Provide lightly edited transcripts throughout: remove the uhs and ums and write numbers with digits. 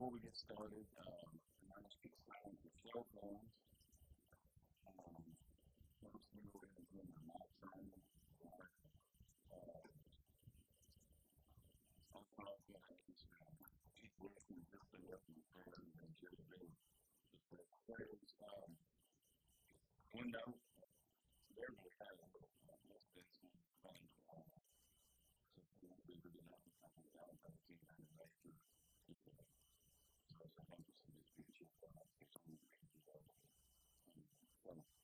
before we get started, I just keep silent for cell phones. First, we go ahead and put my mic on. Also, keep listening just so that you can just close window. There we have most things running along. So, we won't be really long. I think that was about 200 later. So, I think this is the future for us. It's only going to be over. So,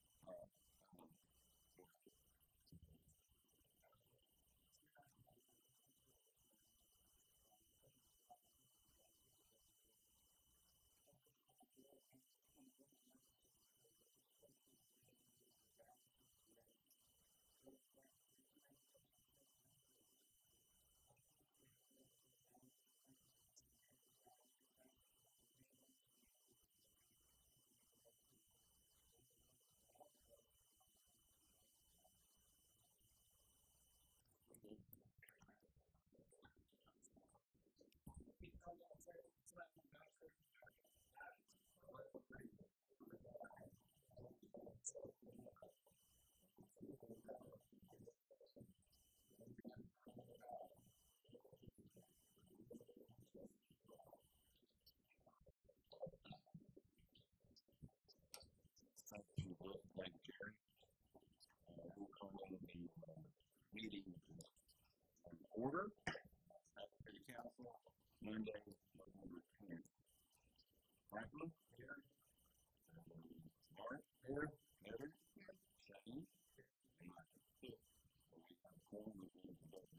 thank you, Jerry. We'll call on the meeting order at the council Monday, November 10th. Franklin, here. Mark, here. Heather, here. Shane, and Michael. So we have a form of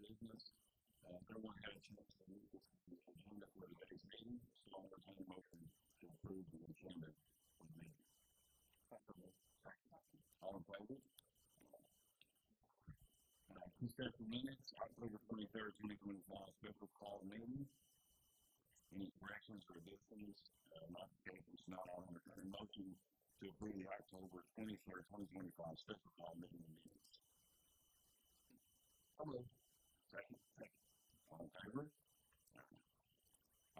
business. Everyone had a chance to read the agenda for today's meeting, so I'm going to take a motion to approve the agenda for the meeting. All in favor? Consider the minutes, October 23rd, 2025, special call meeting. Any corrections or additions, modifications not on the current motion to approve the October 23rd, 2025 special call meeting minutes. Hello. Second. All in favor?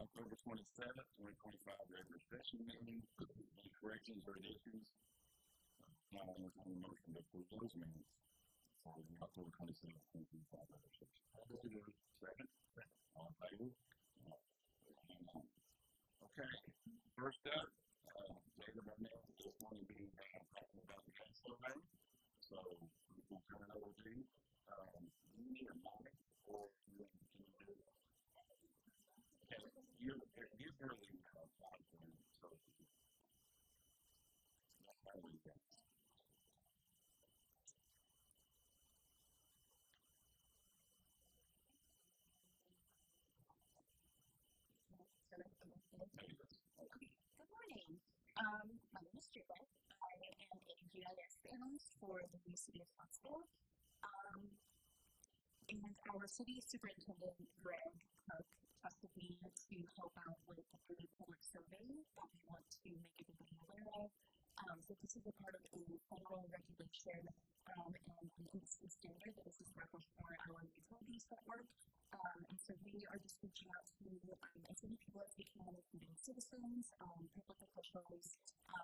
October 27th, 2025 regular session meeting. Any corrections or additions? Not on the motion to approve those minutes. For the October 27th, 2025 regular session. Second. All in favor? Okay. First up, David Burch is going to be talking about the gas survey. So we'll turn it over to you. You need a mic or can you do it? You're really confident, so that's how we go. Good morning. My name is Juliet. I am a GIS analyst for the city of Scottsville. And our city superintendent, Greg Cook, trusted me to help out with a public survey that we want to make everybody aware of. So this is a part of a federal regulation and an industry standard that is established for our utilities network. And so we are just reaching out to as many people as we can, including citizens, public officials,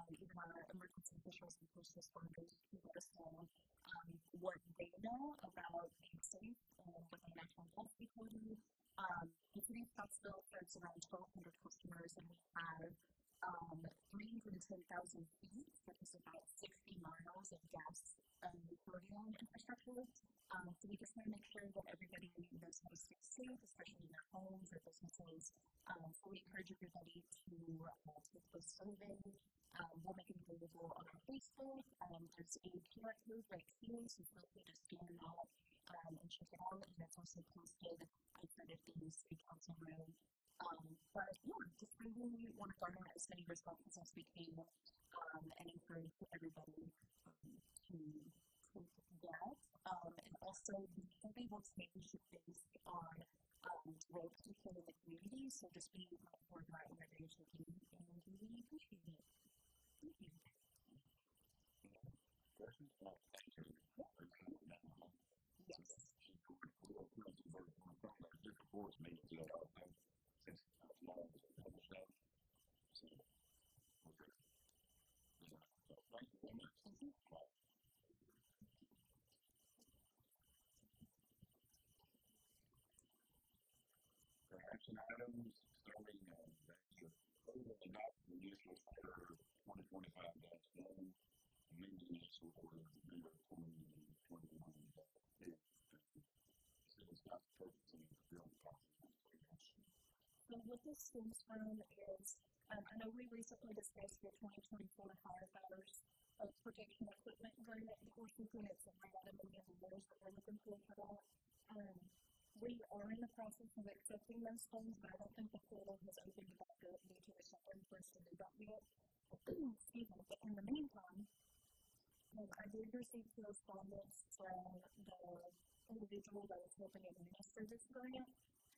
even our emergency officials and first responders, to let us know what they know about being safe with our national health utility. The city of Scottsville serves around 1,200 customers, and we have 310,000 feet, which is about 60 miles of gas petroleum infrastructure. So we just want to make sure that everybody knows how to stay safe, especially in their homes or businesses. So we encourage everybody to take the survey. We'll make it available on our Facebook. There's a QR code right here, so feel free to scan that and check it out. And it's also posted outside of the city council room. But yeah, just really want to garner as many responses as we can and encourage everybody to take that. And also, the survey will change based on role people in the community, so just be mindful of that whenever you're taking it, and we really appreciate it. Thank you. Questions? Yes. Since tomorrow is published out, Right. For action items, starting that's the approval and adoption initial order 2025-1, amending initial order number 2021-2. City's got purchasing the building process. So what this stems from is, I know we recently discussed the 2024 firefighters protection equipment grant that we're seeking. It's around $1 million that we're looking for that. We are in the process of accepting those funds, but I don't think the portal has opened back up due to the shutdown for us to do that yet. Excuse me. But in the meantime, I did receive correspondence from the individual that was helping administer this grant.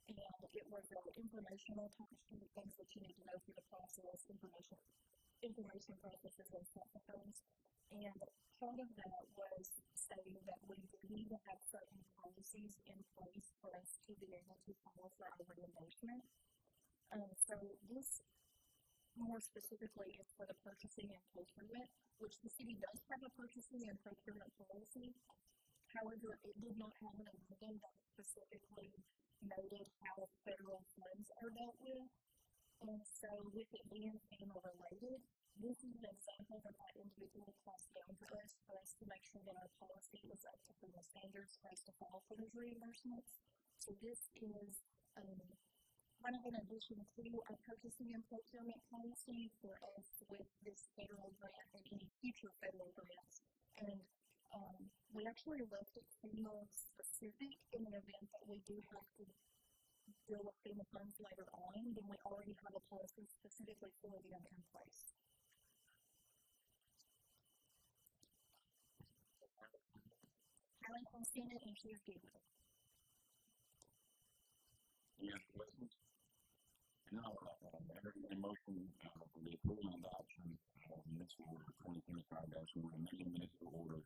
And it was an informational type sheet, things that you need to know through the process, information processes and stuff like those. And part of that was saying that we need to have certain policies in place for us to be able to follow for our reimbursement. So this more specifically is for the purchasing and procurement, which the city does have a purchasing and procurement policy. However, it did not have an amendment that specifically noted how federal funds are dealt with. And so with it being FEMA related, this is an example that individually passed down to us for us to make sure that our policy is up to FEMA standards for us to file for those reimbursements. So this is kind of in addition to our purchasing and procurement policy for us with this federal grant and any future federal grants. And we actually left it FEMA specific in the event that we do have to deal with FEMA funds later on, then we already have a policy specifically for them in place. Karen has seen it and she is good with it. Any other questions? No, a motion for the approval and adoption of municipal order 2025-1, amending municipal order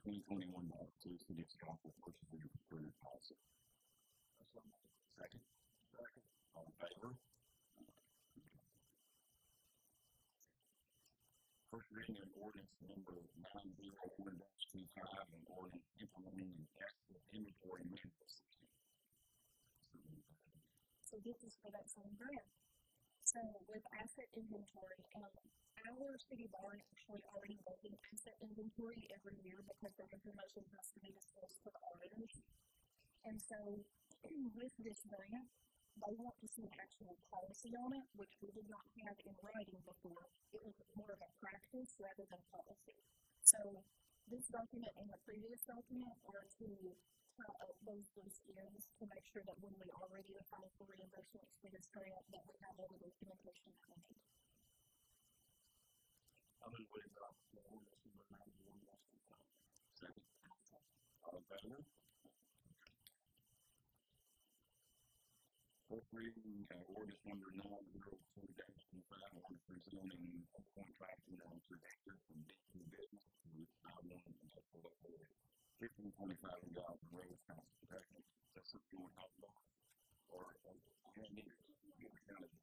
2021-2, city of Scottsville purchasing and procurement policy. Second. All in favor? First reading of ordinance number 901-25 and ordinance implementing an asset inventory management system. So this is for that same grant. So with asset inventory, our city barn actually already does an asset inventory every year because the information has to be disclosed to the auditors. And so with this grant, they want to see an actual policy on it, which we did not have in writing before. It was more of a practice rather than policy. So this document and the previous document were to tie up those loose ends to make sure that when we are ready to file for reimbursements for this grant, that we have all the documentation that we need. I'm going to wait up for ordinance number 901-25. Second. All in favor? First reading ordinance number 902-25, ordinance rezoning 1.52 acres from B2 business to I-1 industrial authority. 1525 in God's roads, council protection. That's something you want to talk about? Or you need to get the county.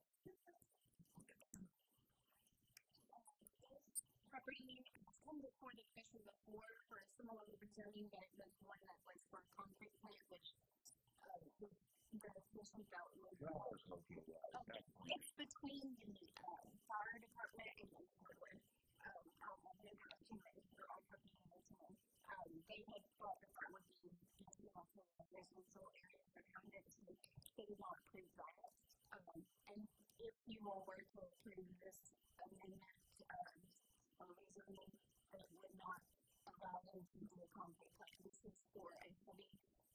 Property has come before the commission before for a similar rezoning, but it was one that was for a concrete plant, which the commission felt was it's between the fire department and the board. They had thought that that would be easier for residential areas around it, so they did not approve that. And if you all were to approve this amendment for rezoning, it would not allow them to do a concrete plant. This is for a heavy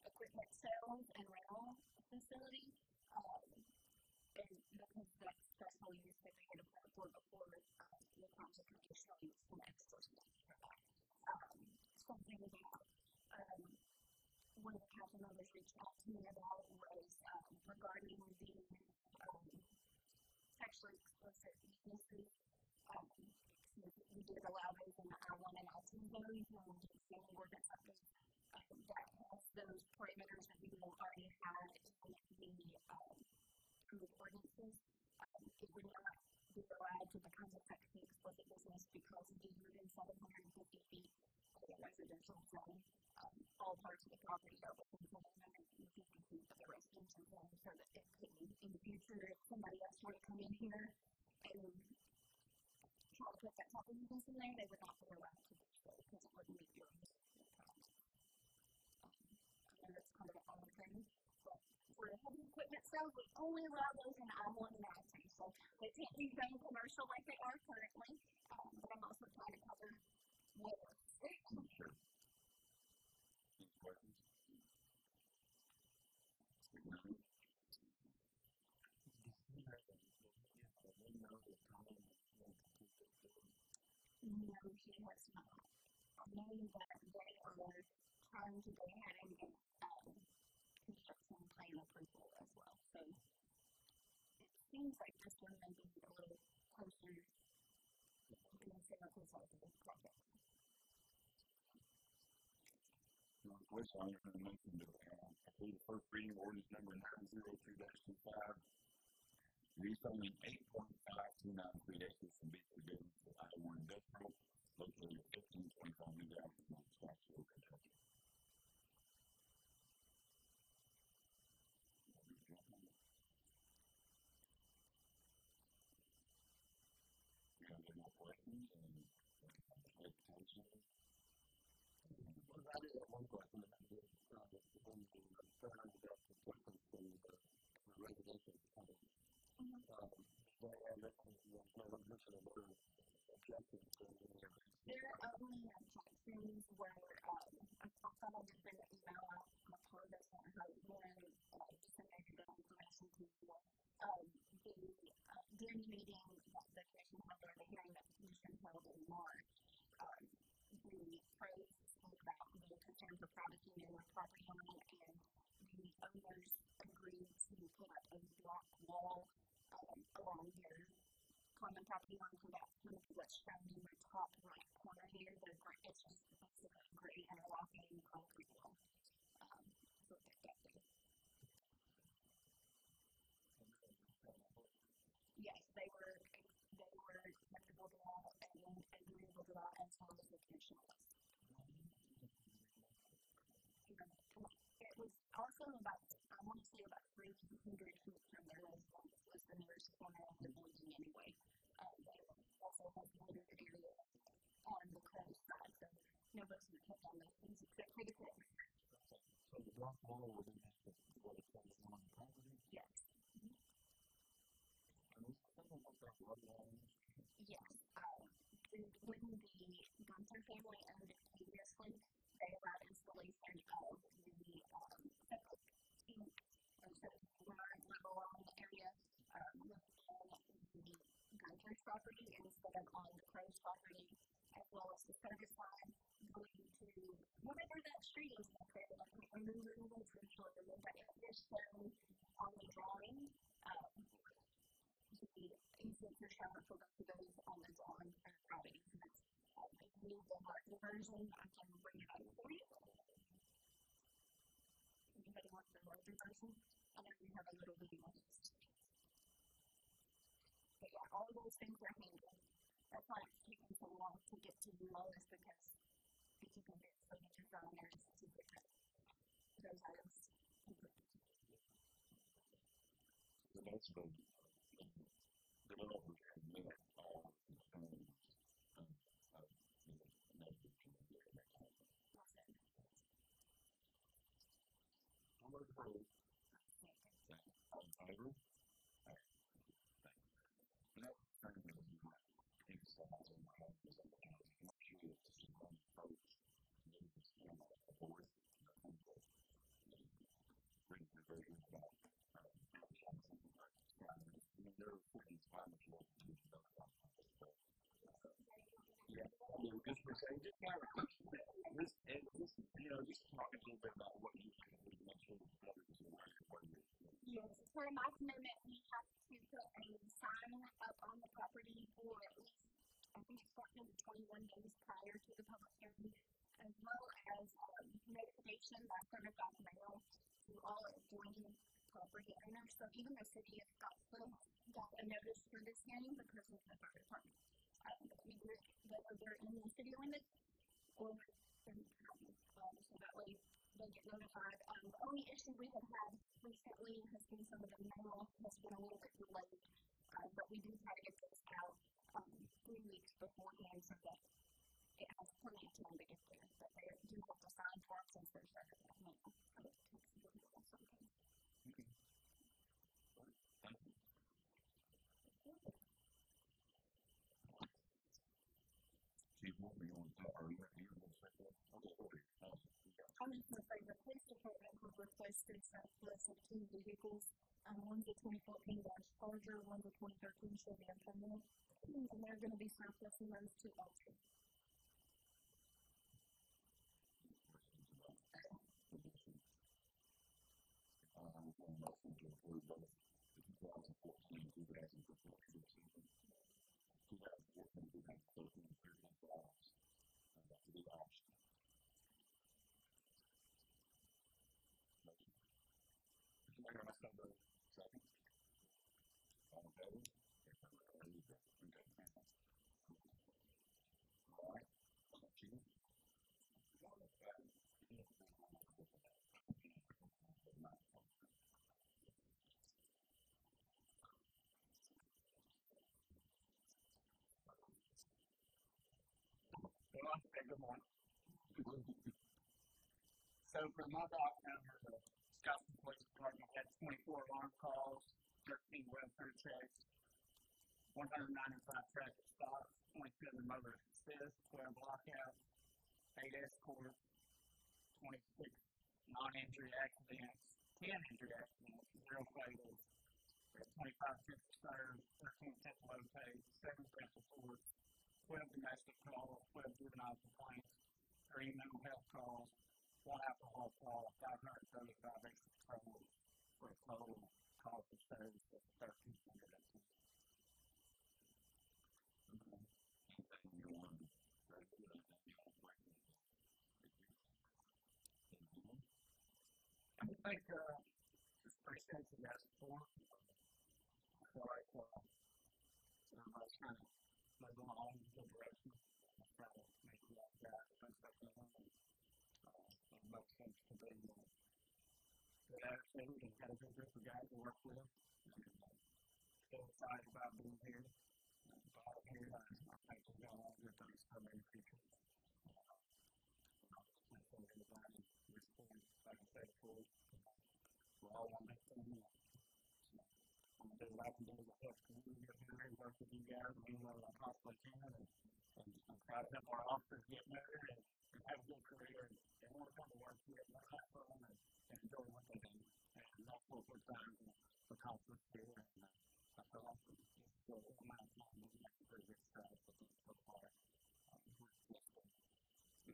equipment sales and rental facility, and because that's special use that they had applied for before the council conditional use for extra stuff for that. Something that one of the council members reached out to me about was regarding the sexually explicit businesses. We did allow those in the I-1 and I-2 zones, and the ordinance updates that has those parameters that we already had in the approved ordinances. It would not be allowed to become a sexually explicit business because the ordinance 750 feet of the residential zone. All parts of the property are within 750 feet of the residential zone, so that it could, in the future, if somebody else were to come in here and try to put that type of business in there, they would not be allowed to do so because it wouldn't meet your requirements. I know that's kind of an odd thing, but for heavy equipment sales, we only allow those in I-1 and I-2, so they can't be done commercial like they are currently, but I'm also trying to cover more. Sure. Any questions? No, she has not. I know that they are trying to go ahead and get construction plan approval as well. So it seems like this one may be a little closer to the physical side of the project. Which I'm going to mention to approve the first reading ordinance number 902-25. Rezoning 8.5293 acres from beach to business to I-1 industrial located at 1525 New Avenue in Scottsville, Kentucky. You have any more questions and clarification? Well, I did have one question about this. When you concerned about the difference in the residential homes, they had that no mention of other objectives to the There are only objections where I thought I did bring an email out. I apologize for how when disseminated that information to you. During the meeting that the commission held, or the hearing that the commission held in March, the pros spoke about the concerns of privacy and property owning, and the owners agreed to put up a block wall along their common property line, so that's kind of what's shown in the top right corner here. It's just basically gray interlocking concrete wall. So that's it. Yes, they were acceptable to all and agreeable to all as long as the commission was. It was also about, I want to say about 300 feet from their residence was the nearest corner of the building anyway. They also have wooded area on the coast side, so nobody's going to touch on those things except for the kids. So the block wall would be what it says on the property? Yes. And is something like that blood walls? Yes. When the Gunther family owned it previously, they allowed installation of the septic tank and so level on the area within the Gunter's property instead of on the Crow's property, as well as the service line going to whatever that street is up there. Like we remove it eventually, but it is shown on the drawing. The easements are shown for both of those on the drawing and private easements. If you need the market version, I can bring it up for you. Anybody want the larger version? I know you have a little video on this. But yeah, all of those things are handled. That's why it's taking so long to get to you all, is because if you can get signatures on there, it's too different. Those items. So that's the developers have met all the concerns of neighbors in the area. I'm approved. All in favor? All right. Thanks. Next thing that you might emphasize on the home is that I'm not sure if this is one approach to do this on the board. I think that bring the version about there are things I'm sure you know about this, but yeah, just for saying, just kind of this, and just just talk a little bit about what you can do to make sure that the better is what you're doing. Yes, for my commitment, we have to put a sign up on the property for at least, I think it's starting 21 days prior to the public hearing, as well as notification by certified mail to all adjoining property owners. So even the city of Scottsville got a notice for this hearing because of the fire department. whether they're in the city limits or in the county. So that way they get notified. The only issue we have had recently has been some of the mail has been a little bit delayed, but we do try to get this out 3 weeks beforehand so that it has plenty of time to get there. But they do have to sign for it since they're starting at mail. So it takes a little bit sometimes. Okay. Thank you. Chief, what were you going to talk about? You were going to say that? Okay, go ahead. I'm just going to say the police department has requested surplus of 2 vehicles. One's a 2014 Dodge Charger, one's a 2013 Chevy Impala, and they're going to be surplusing those to auction. I'm going to motion to approve both the 2014 and 2015 season, 2014 and 2013 files to be auctioned. Motion. Mayor, I second. Second. All in favor? Okay. All right. Chief. Good morning. So for my doc number, the Scottsville Police Department had 24 alarm calls, 13 welfare checks, 195 traffic stops, 27 motor assists, 12 lockouts, 8 escorts, 26 non-injury accidents, 10 injury accidents, 0 fatals, 25 trips served, 13 temp low pays, 7 temp reports, 12 domestic calls, 12 juvenile complaints, 3 mental health calls, 1 alcohol call, 535 extra patrols, for a total call for service of 1,300. I think it's pretty sensitive as before. I feel like everybody's kind of moving along in a good direction. I'm trying to make it like that. It makes sense to be good attitude and got a good group of guys to work with. Still excited about being here. I think we're going to all good things coming in the future. I think everybody responds, like I said before, we're all on that thing. I'm going to do what I can do to help the community up here and work with you guys and do what I possibly can. And try to help our officers get better and have a good career and want to come to work here and have fun and enjoy what they do. And that's what we're trying to accomplish here. And I feel like it's still a amount of time we've made pretty good strides with it so far.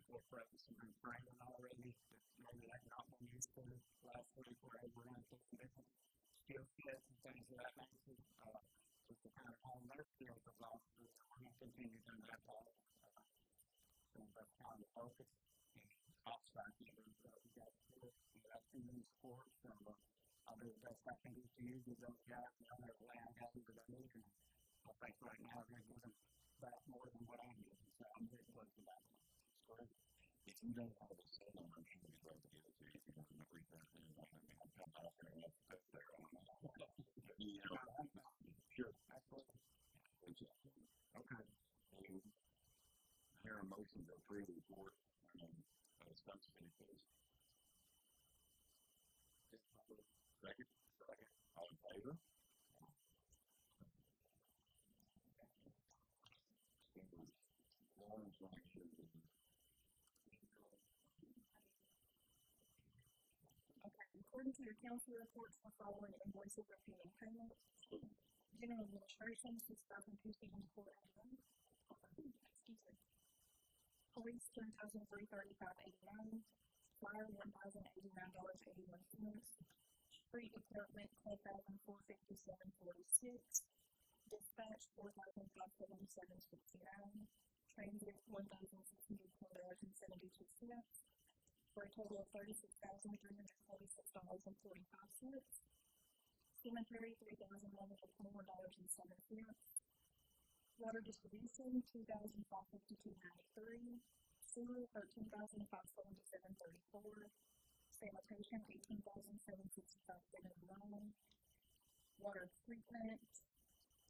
We're practicing some training already that maybe I've not been used to last week where I ran through some different skill sets and things of that nature, just to kind of hone their skills as officers and continue to that part. So that's kind of the focus. And outside the we got to we got too many sports, and I'll do the best I can do to use those guys and other land guys that I need. And I think right now they're giving back more than what I'm giving, so I'm very pleased with that. Great. If you don't have a cell number, I'm sure you'd love to get it to you. If you don't know where you're at, I'll come out there and let's put there on that. Sure. Absolutely. Okay. I hear a motion to approve the report. Scottsville, please. Second. All in favor? Lawrence, make sure that According to your council reports, the following invoices are pending payment. General Administration, $6,274.81. Excuse me. Police, $10,335.89. Fire, $1,089.81. Street Department, $12,457.46. Dispatch, $4,577.69. Transit, $1,604.72. For a total of $36,346.45. Cemetery, $3,121.07. Water distribution, $2,552.93. Sewer, $13,577.34. Sanitation, $18,765.79. Water treatment,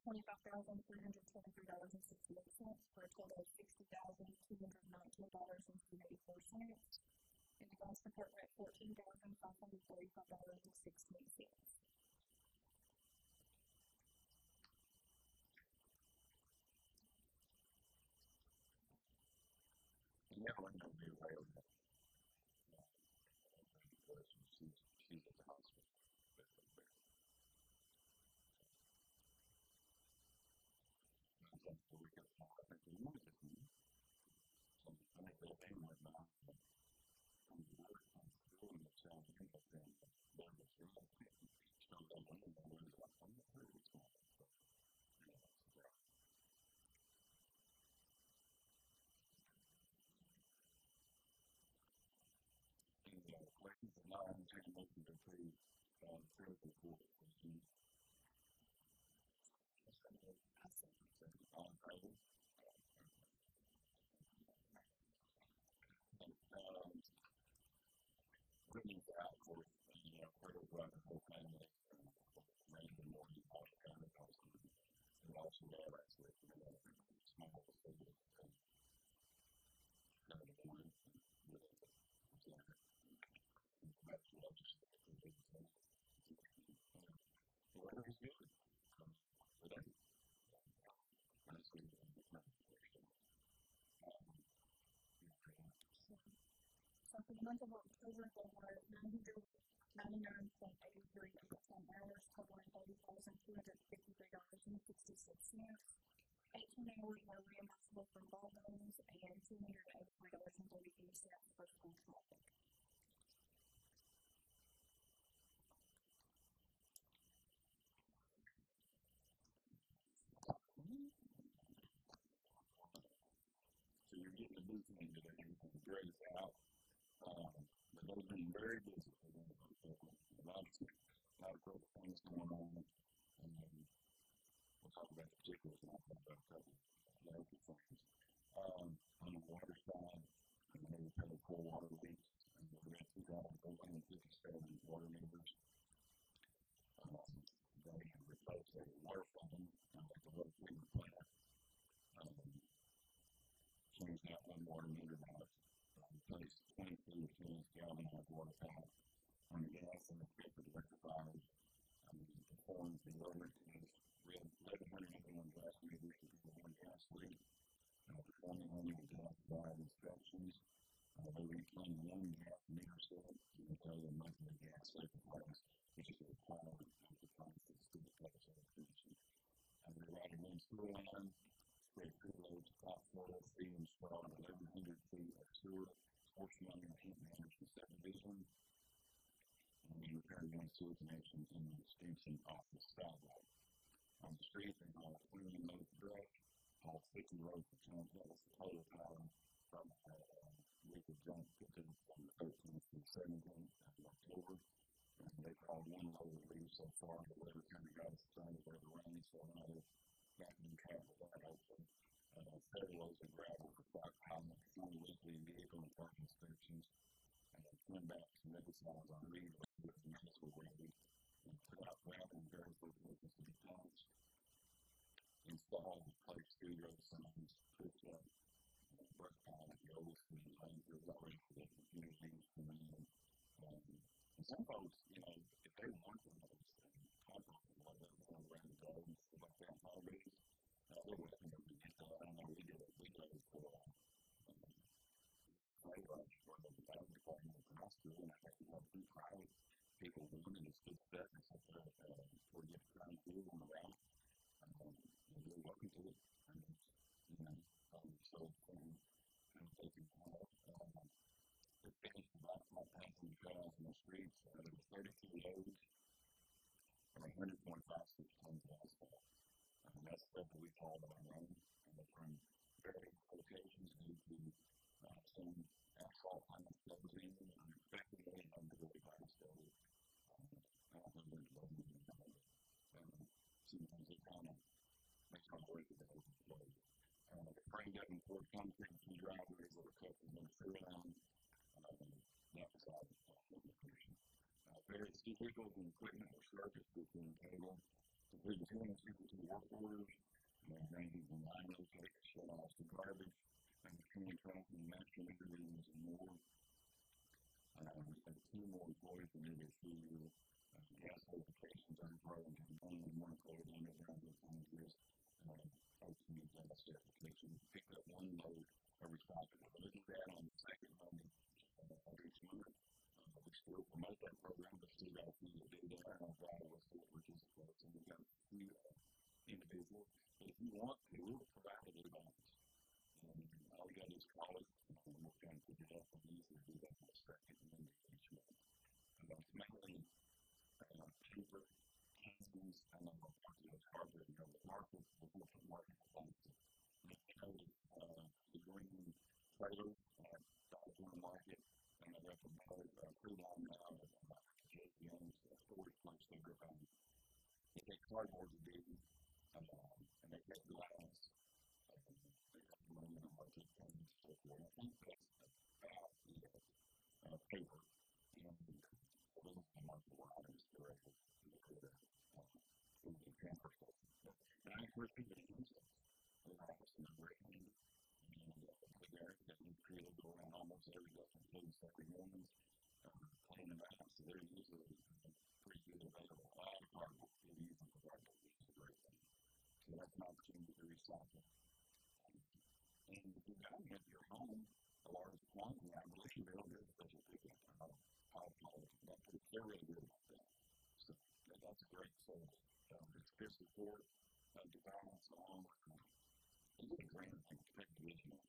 $25,323.68 for a total of $60,219.84. In the gas department, $14,535.68. Yeah, I know me away of that. Because she's at the hospital. I think the week of I think the woman is me. So I think they'll pay my mouth. I'm work on school and the child in the family. They're just real quick. So they want to know where I'm not sure what's going on. So, you know, that's the problem. And questions and now I'm taking a look at the tree critical for questions. On title. Bringing out for part of the whole family, random or all kind of house. And also have actually small facilities and kind of one with that's what I just the weather is good today. Honestly, So for the month of October, there were 999.83 hours, totaling $30,253.66. 18 hours were reimbursable for ball games and $283.33 for school traffic. So you're getting a new thing today. Great out. But those have been very busy. A lot of things going on. And we'll talk about the particulars and I'll talk about a couple of local things. On the water side, we've had a full water leak. And we're at 2,457 water meters. They replaced a water fountain at the water treatment plant. Changed out one water meter out. Replaced 22 galvanized water tank on the gas and the paper rectifiers. Performed the lower we had 1,181 gas meters to do one gas leak. Performing only the gas valve inspections. They reclaimed one gas meter set to tell the monthly gas cycle price, which is a requirement of the price of the state tax allocation. We routed one sewer line. Spread two loads of topsoil, feed and straw on 1,100 feet of sewer, portion on the heat management subdivision. And we repaired one sewer connection in the extension off the stoplight. On the street, they hauled 20 loads of brush, hauled 50 loads of chemicals, total power from liquid junk pickup from the 13th to the 17th of October. And they've hauled one load of leaves so far, but weather kind of got us started by the rain, so now they're back in travel that also. Several loads of gravel for Fox Highland, full weekly vehicle and park inspections. Twin backs and middle sides on Reed with the minutes were ready. And put out gravel and dirt for the workers to be punched. Installed plate speed road signs, put brush pile at the old speed lanes. There's already for the communities coming in. And some folks, if they want one of those compromises, like that going around the garden, stuff like that, holidays, they're welcome to get that. I don't know, we did it for play rush for the fire department at the hospital, and I think we have two private people doing it. It's good stuff. It's like for you to try and do on the route. You're welcome to it. So they can call. They finished about my passing cars in the streets. There was 32 loads and 100.56 tons of asphalt. That's stuff that we called on our own from various locations due to some asphalt plants that was in unexpectedly and under the device. So I don't know if there's sometimes it kind of makes from where the overflow. The frame up in Ford concrete two driveways that are cut from the tree line. That was all various vehicles and equipment were surfaced between table, completing 262 work orders, ranging from line rotations, shut offs to garbage, and between traffic and master meetings and more. We had 2 more employees in the issue. Gas notifications on program campaign and 1 employee underground with Congress. Folks need gas certification. Picked up 1 load of responsibility. That on the second Monday of each month. We still promote that program, but still got a few that do that on Friday with Fort Worth folks, and we've got a few individuals. But if you want to, we'll provide a device. And all you got to do is call it, and we're trying to pick it up and easily do that on the second Monday of each month. It's mainly cheaper, hands, and then we'll talk to those hardware, the market, the different market components. The green trailer, Dodge Market, and I recommend pretty long now JPM's storage place they go on. They take cardboard to do, and they get glass, they got the money in the market and so forth. I think that's about the paper, and the business market wires directly to the transfer station. And I encourage people to use it. They have some great news. And there, we created around almost every day, including Saturday mornings, cleaning them out. So they're usually pretty good available. A lot of cardboard, they're using the cardboard, which is a great thing. So that's an opportunity to recycle. And if you've got them at your home, a large quantity, I believe they'll get special pickup. They're really good about that. So that's a great service. It's Chris Report, developments along with it's a great thing to take division on.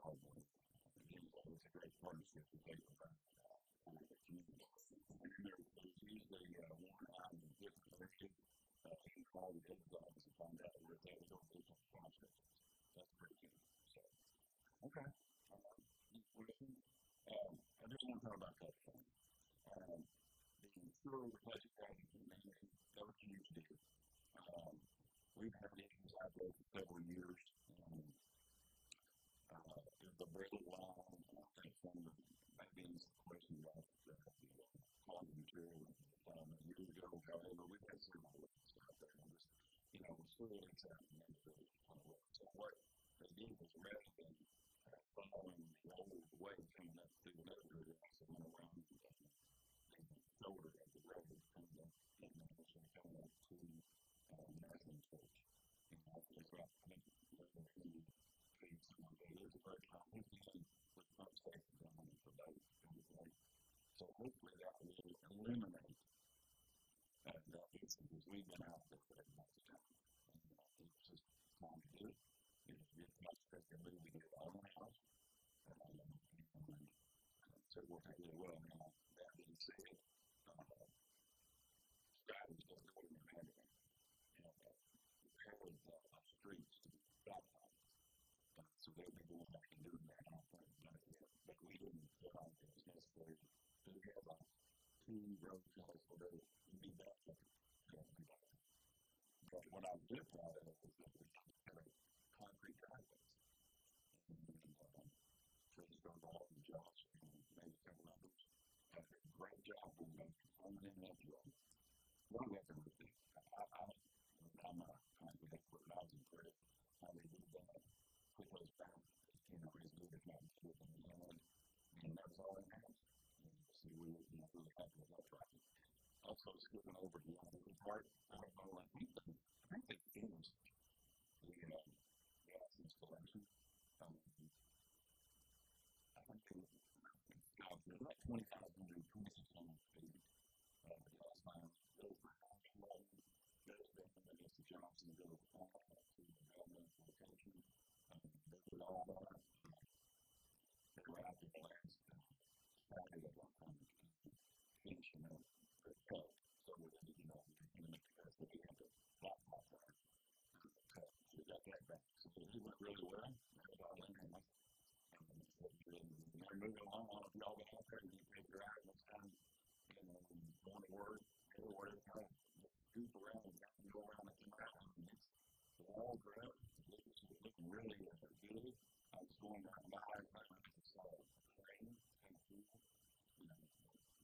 Again, it's a great partnership with people around the community. And there's usually one item of different ownership. You can call the head office and find out where they go to the contract. That's pretty good. So, okay. I just want to talk about that thing. The insurer replacement project in Maine, that was a huge deal. We've had issues out there for several years. There's a very long, I think, some of the maybe questions about the quality material years ago. However, we've had several lessons out there. And just, we're still examining them to kind of work. So what they did was rather than following the old way coming up through the road, they also went around the shoulder of the road coming up in the mission coming up to National Church. It's about, I think, there's a very complicated with pump stations on it for those. So hopefully that will eliminate that issue because we've been out there for that much time. And it's just time to do it. It's just much quicker to get it all in the house. So we're going to do well now. That being said, strategy doesn't really matter. Preparing streets to be baptized. So they'll be going back and doing that. I don't think it's not yet. But we didn't feel like it was necessary. So we have 2 road cars where they need that. But what I'm very proud of is that we have concrete driveways. And trees go off and Josh and maybe several others have a great job on those coming in that job. What do we have to do? I'm not trying to get what I was impressed how they did that. Put those back, as good as not good in the end. And that was all in house. So we were really happy with that project. Also, skipping over to the other part, I don't know, I think they finished the gas installation. I think it was like 20,000 to 2,600 feet. The gas lines, those were actually Mr. Johnson go to the development location. They did all that. They were out there last Friday at one time finishing up the cut. So we had to, because they had to block off our cut. So we got that back. So it went really well. That was all in there. They're moving along. I don't know if y'all been out there. You can figure out what's time. Going to work, everywhere. Scoop around and go around and come around. pulled her up. It was looking really good. I was going down my high ground. I saw a plane and a pool. You know,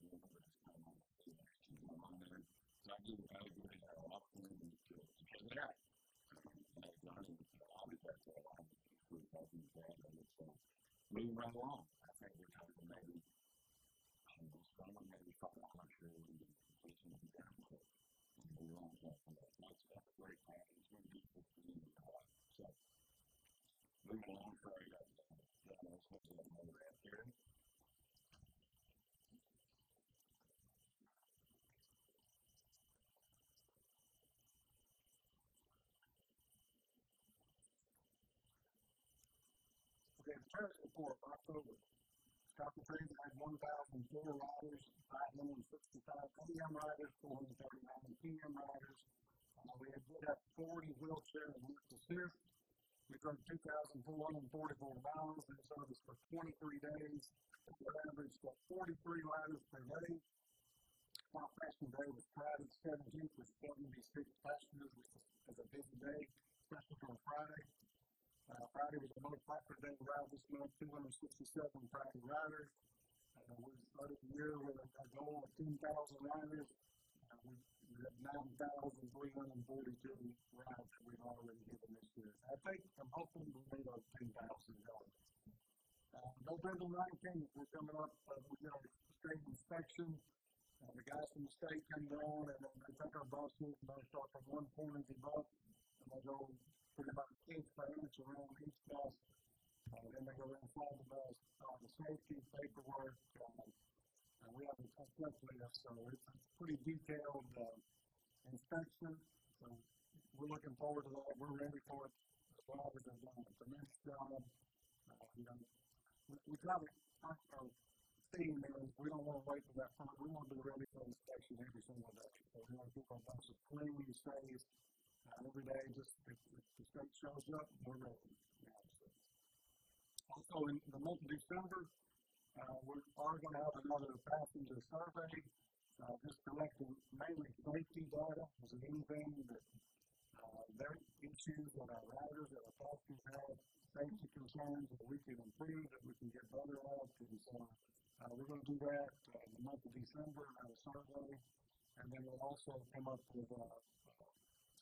remember this time on the field actually went on there. So I do agree that an opportunity to get it out. And I done it. I'll be back there. I'll be back in the band. So moving right along. I think we're kind of maybe maybe five. I'm not sure we can completion of the ground. But move on. That's a great plan. It's going to be 15 years. So move along for our guys. Let's go to another app here. Okay, the tournament report for October. Scottsville had 1,004 riders, 565 AM riders, 439 PM riders. We did have 40 wheelchairs and lift assist. We drove 2,444 miles in service for 23 days. We averaged 43 riders per day. Our passenger day was Friday, 17th, with 76 passengers, which was a busy day, especially on Friday. Friday was the most popular day to ride this month, 267 Friday riders. We started the year with a goal of 10,000 riders. We have 9,342 rides that we've already given this year. I'm hoping we made our 10,000 goal. November 19th, we're coming up, we get our state inspection. The guys from the state come down and they take our buses and they start from one point of the bus and they go pretty much inch by inch around each bus. Then they go inside the bus, the safety, paperwork, and we have a checklist, so it's a pretty detailed inspection. So we're looking forward to that. We're ready for it. The drivers are doing a tremendous job. We try to our theme is we don't want to wait for that point. We want to be ready for inspection every single day. So we want to keep our buses clean, safe. Every day, just if the state shows up, we're ready. Also, in the month of December, we are going to have another passenger survey, just collecting mainly safety data. Is there anything that their issues that our riders, that our passengers have, safety concerns that we can improve, that we can get better at? And so we're going to do that in the month of December, have a survey, and then we'll also come up with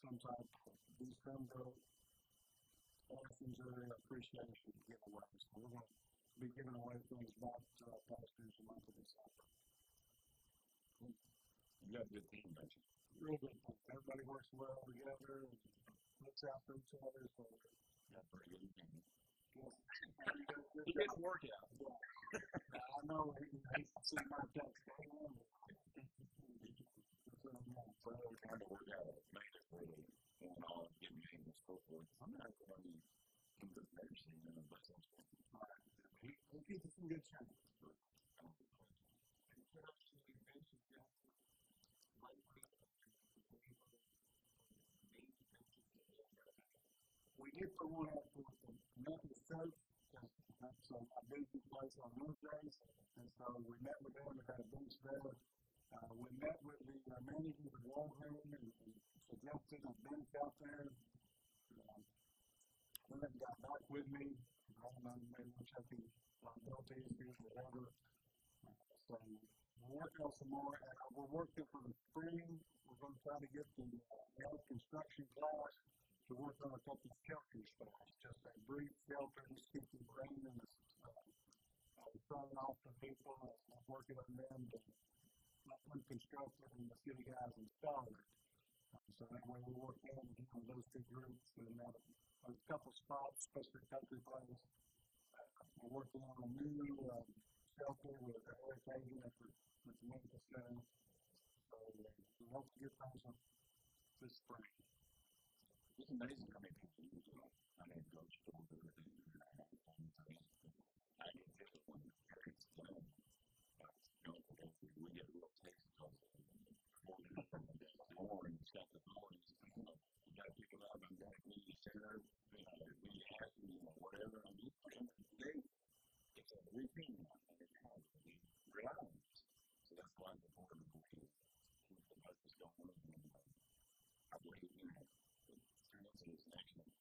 some type of December passenger appreciation giveaway. So we're going to be giving away things back to our passengers in the month of December. You got a good team, don't you? Real good team. Everybody works well together and looks out for each other. So got a pretty good team. He gets work out. Yeah. I know he hates to see my text. So we're trying to work out make it really going on, getting me in this football. I'm not going to be in the mercy in the best instance. He keeps us in good shape. We did put one out for the Memphis Church, because that's a big place on Wednesdays, and so we met with them and had a bench there. We met with the managers of Walgreens and suggested a bench out there. They haven't got back with me. I don't know, maybe we're checking liability issues or whatever. So we're working on some more. We're working for the spring. We're going to try to get the construction class to work on a couple of shelter spots. Just a brief shelter, just keep the rain and the sun off the people. I'm working on them to not unconstructed and the city guys installed it. So that way we work on those two groups. And a couple spots, especially country place. We're working on a new shelter with Eric Hagan at the Memphis Center. So we hope to get things this spring. It's amazing how many people use it. I mean, go to the everything. I can get it when it's done. We get a little taste of orange, got the orange. You got people out on that community center, we ask you, whatever. I mean, it's a routine. It's how we rely on it. So that's why it's important to keep the business going. I believe in it. It's an excellent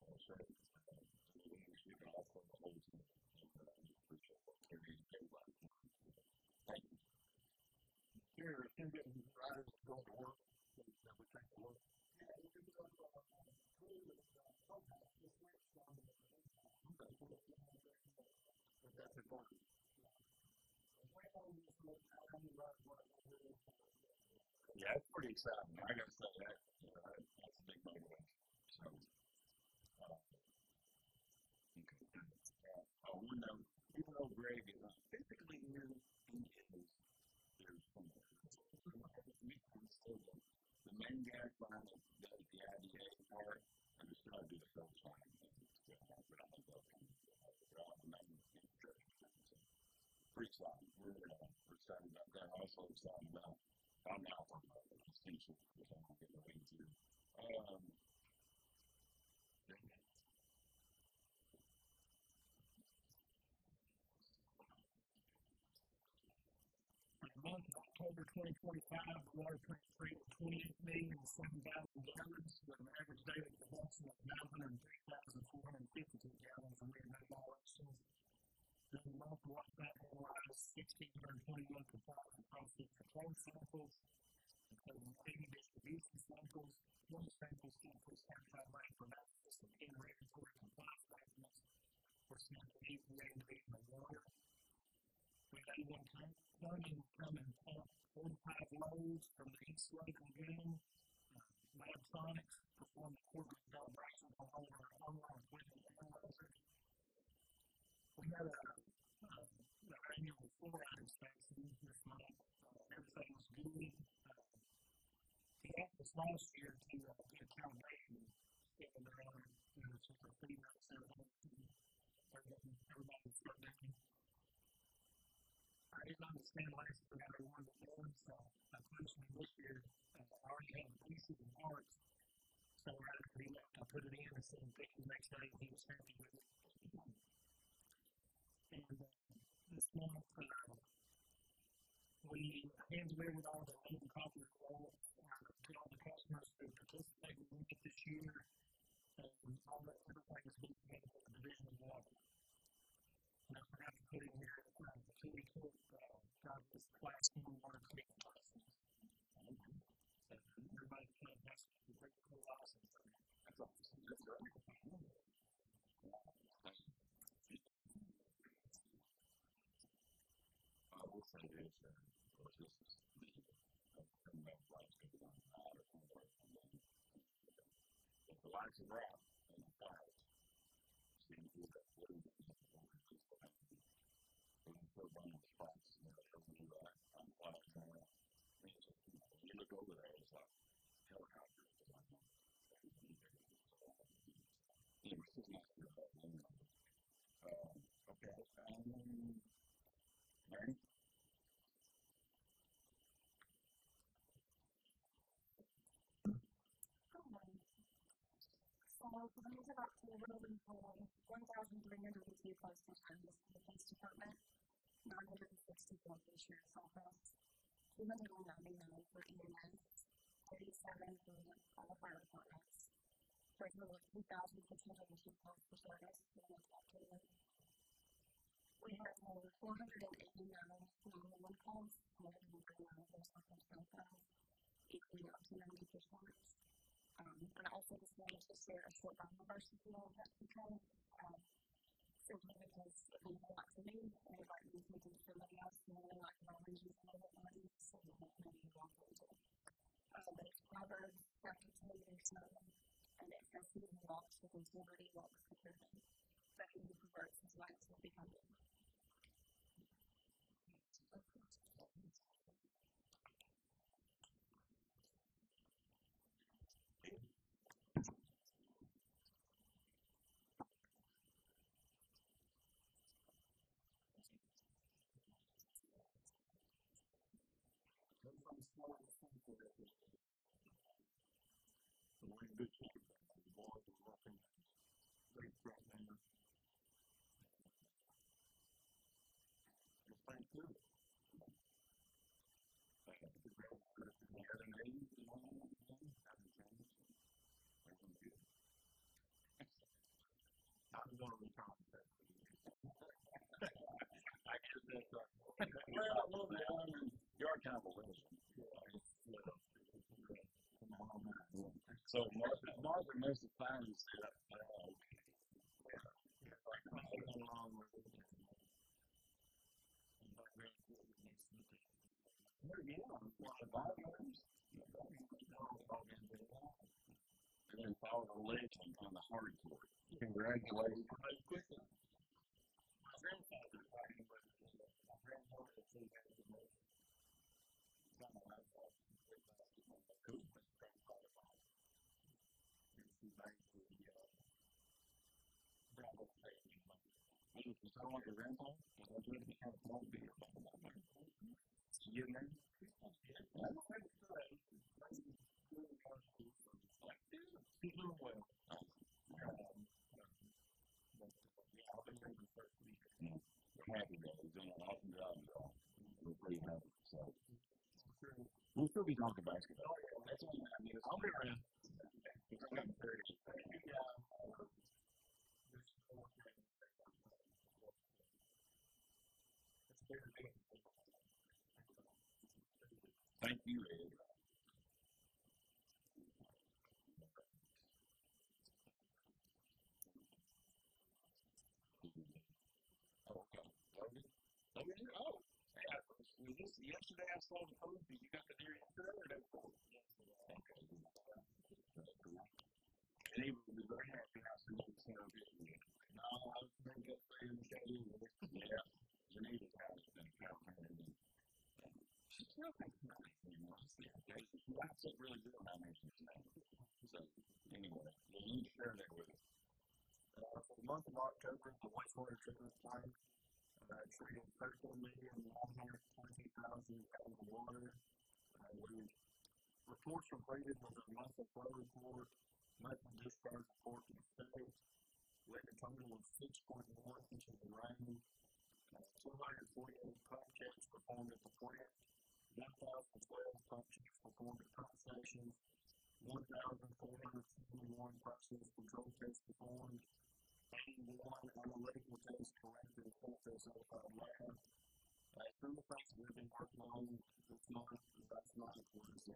ultimately. And I just appreciate what everybody. Thank you. Here, if you're getting riders to go to work, we take to work. That's important. Yeah, it's pretty exciting. I gotta say that, that's a big motivation. So, one note, even though Greg is not physically here, he is here somewhere. He's still the main guy behind the IDA part, and just trying to do the show sign thing. But I don't know if they're all the main infrastructure. So, pretty exciting. We're excited about that. Also excited about I'm now from the distinction, which I'm going to get into. For the month of October 2025, the water plant treated 28,007,000 gallons with an average daily production of 903,452 gallons of near no elections. During the month, the water plant analyzed 1,621 compliant process control samples, including 80 distribution samples, 20 sample certified lab for analysis of 10 regulatory compliance documents for sample EPA to be in the water. We had one turning come and pump 45 loads from the East Lake Lagoon. Labtronics performed quarterly calibrations on all our online equipment analyzers. We had an annual fluoride inspection this month. Everything was good. He asked us last year to get a calibration schedule around, since our feed rates are everybody was shut down. I didn't understand last year how they wanted to do it, so I questioned this year. I already had the pieces and parts, so after he left, I put it in and sent him pictures the next day, and he was happy with it. And this month, we hand-delivered all the open copy results to all the customers who participated in it this year, and all that everything is being together for the Division of Water. And I forgot to put in here the 2-week this class 1 water treatment license. So everybody can have a pretty cool license. That's awesome. That's right. I will say this, this is the coming up lights going on out of if the lights are out and the fires, see you do that blue put one of the spots over that on the flash camera. You look over there, it's like helicopters. Anyway, it's just nice to do that. Okay, Mary? So, for the month of October, we had 1,302 postage items in the police department, 964 for the sheriff's office, 299 for EMS, 37 for all fire departments, for a total of 2,602 calls for service in the month of October. We had over 489 911 calls, 139 of those were from telephone, equaling up to 90%. And I also just wanted to share a short biodiversity on that control. Simply because it means a lot to me, and it might mean something to somebody else, and they like my reasons and all that money, so we don't know you want to do. But it's Proverbs chapter 2, verse 9, and it says, "He who walks with integrity walks securely, but he who perverts his rights will be humbled." So we're in good shape. The boys are working great right now. It's pretty good. The other names, haven't changed. Everything's good. I'm going to return that. Well, a little bit. I mean, you are kind of a legend. So Martha must have finally said, okay. And then follow the legend on the hard court. Congratulations. I don't want your grandpa. I do it because I won't be your grandpa. You know? He's doing well. We're happy that he's doing an awesome job. We're pretty happy. So we'll still be talking basketball. That's what I mean. I'll be around. Thank you, Ed. Oh, yeah. Was this yesterday? I saw the post. You got the deer yesterday? Okay. And he would be very happy. I said, no, I was very good for him. Yeah. Janita's house has been California. She's really nice. She likes it really good when I mention his name. So, anyway, you share that with us. For the month of October, the wastewater treatment plant treated 13,120,000 gallons of water. Reports completed with a monthly flow report, monthly discharge report to the state. We had a total of 6.1 inches of rain, 248 pump checks performed at the plant, 1,012 pump checks performed at pump stations, 1,471 process control tests performed, 81 analytical tests collected at full-certified lab. Some of the things we've been working on this month, last month, was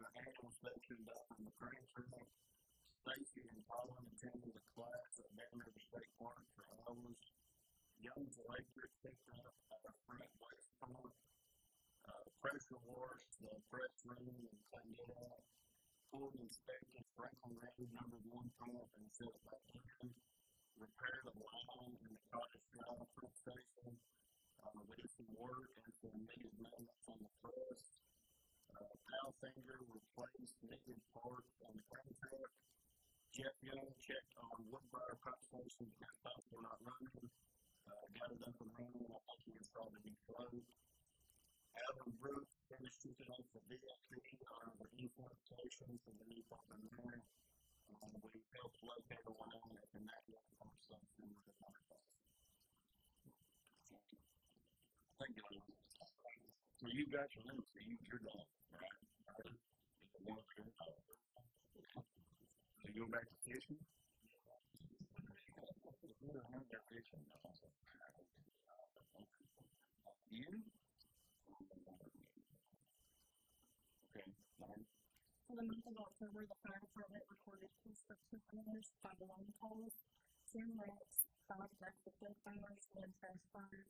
an annual inspection done on the crane truck. Stacy and Colin attended a class at Van River State Park for hours. Young's Electric picked up a front waste pump, pressure washed the press room and cleaned it out. Full inspected Franklin Road #1 pump and set it back in. Repaired a line in the Cottage Drive pump station. We did some work and some needed maintenance on the press. Pal Finger replaced needed parts on the crane truck. Jeff Young checked on Woodbriar pump station and pumps were not running. Got it up and running. I think he was probably be closed. Alan Brooks finished shooting off the VFP on the implementation for the new pump in there. We helped locate the one on it and that one pump station with the water. Thank you. So you got your limit, so you're gone, right? So you go back to fishing? You don't have that fishing. You? Okay. For the month of October, the fire department recorded 2 structure fires, 5 alarm calls, 10 wrecks, 5 electrical fires, 1 trash fire,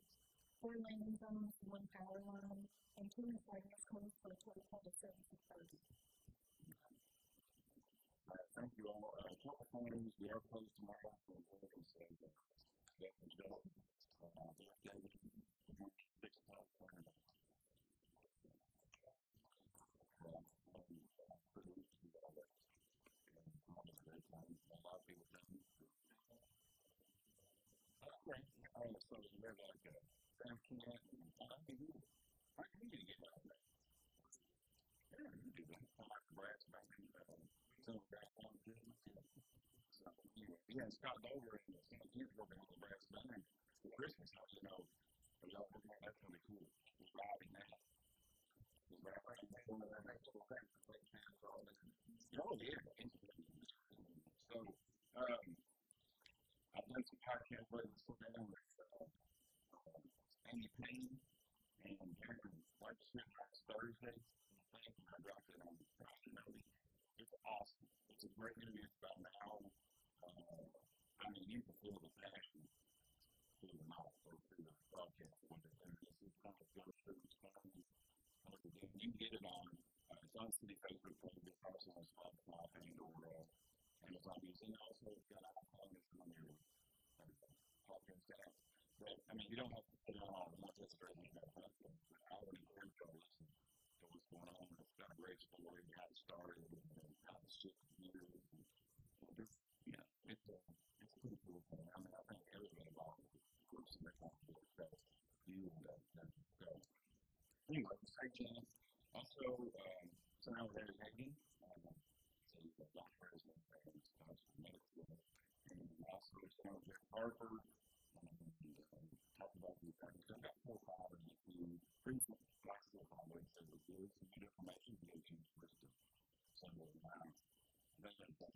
4 landing zones, 1 power line, and 2 fires calls for a total of 7630. Thank you all. Telephones, we are closed tomorrow for work, and so that was done. David, 6 o'clock. So they're like Sam King, I can do get out of that. Yeah, you do that. I like the brass band. Some of that one too. So anyway, yeah, Scott Dover and Sam King working on the brass band for Christmas. You know, that's gonna be cool. It's riding now. Oh yeah. So I've done some podcast lately. Andy Payne podcast one day. This is kind of goes through this kind of you can get it on it's on City Facebook page, it's also on Spotify and/or Amazon Music, and also it's got iPhone, it's on your podcast app. But I mean, you don't have to put it on all at once. That's a great thing about podcasts. But I would encourage y'all to listen to what's going on. It's got a great story, how it started, and how it shifted years. It's, you know, it's a pretty cool thing. I mean, I think everybody involved with the groups and they're trying to do that. You and that. So, anyway, great chance. Also, so now we're at Hagen. So you've got Dr. President and Scottsville Medical. And also, Senator Jeff Harper. Talk about these things. So I've got 4 or 5 of you pretty like 4 or 5 ways to do this. Some good information to get you for us to send those around. Then there's a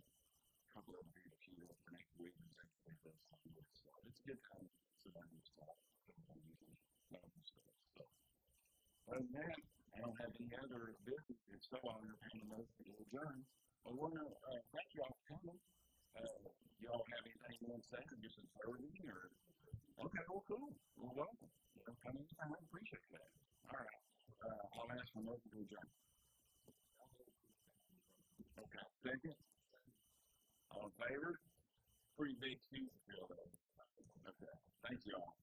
couple of them here for next week and next week. So it's a good time to sit down and talk. So, other than that, I don't have any other business. If so, I'll entertain a motion to adjourn. Well, we're going to thank you all for coming. Y'all have anything you want to say or just observe me or? Okay, well, cool. Well, welcome. Come anytime. I appreciate that. All right. I'll ask for a motion to adjourn. Okay. Second? All in favor? Pretty big shoes to fill, though. Okay. Thank you all.